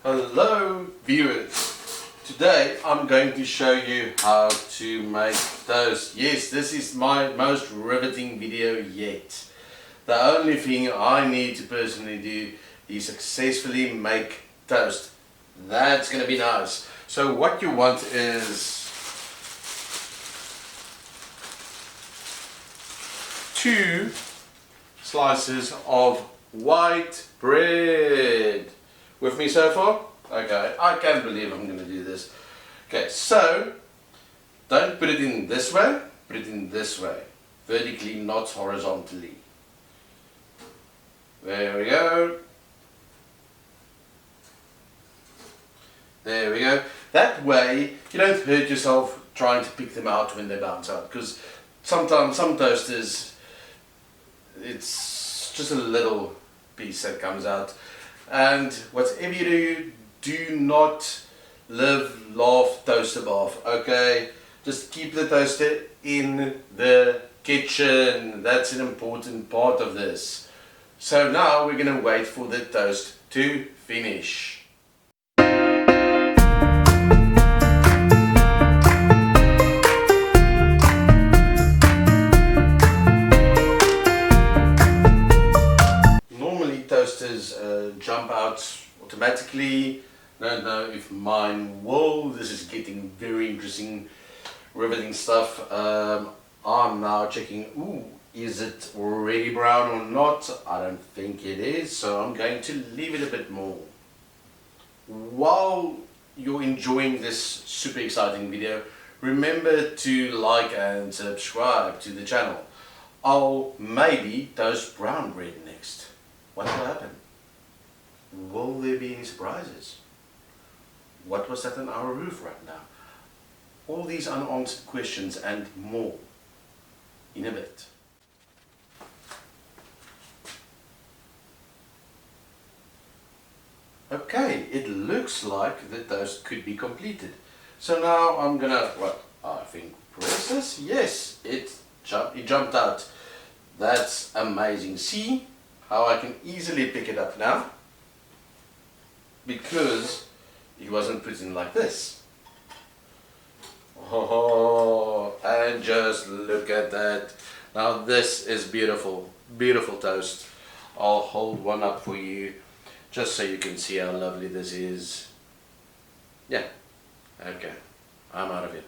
Hello viewers, today I'm going to show you how to make toast. Yes, this is my most riveting video yet. The only thing I need to personally do is successfully make toast. That's going to be nice. So what you want is 2 slices of white bread. With me so far? Okay, I can't believe I'm going to do this. Okay, so don't put it in this way, put it in this way. Vertically, not horizontally. There we go. There we go. That way you don't hurt yourself trying to pick them out when they bounce out. Because sometimes some toasters, it's just a little piece that comes out. And whatever you do not live, laugh, toaster bath, okay? Just keep the toaster in the kitchen. That's an important part of this. So now we're going to wait for the toast to finish. Toasters jump out automatically. Don't know if mine will. This is getting very interesting, riveting stuff. I'm now checking, is it already brown or not? I don't think it is, so I'm going to leave it a bit more. While you're enjoying this super exciting video, remember to like and subscribe to the channel. I'll maybe toast brown bread next. What will happen? Will there be any surprises? What was that on our roof right now? All these unanswered questions and more in a bit. Okay, it looks like the toast could be completed. So now I'm gonna, I think press this. Yes, it jumped out. That's amazing. See how I can easily pick it up now, because it wasn't put in like this. Oh, and just look at that. Now this is beautiful, beautiful toast. I'll hold one up for you just so you can see how lovely this is. Yeah, okay, I'm out of here.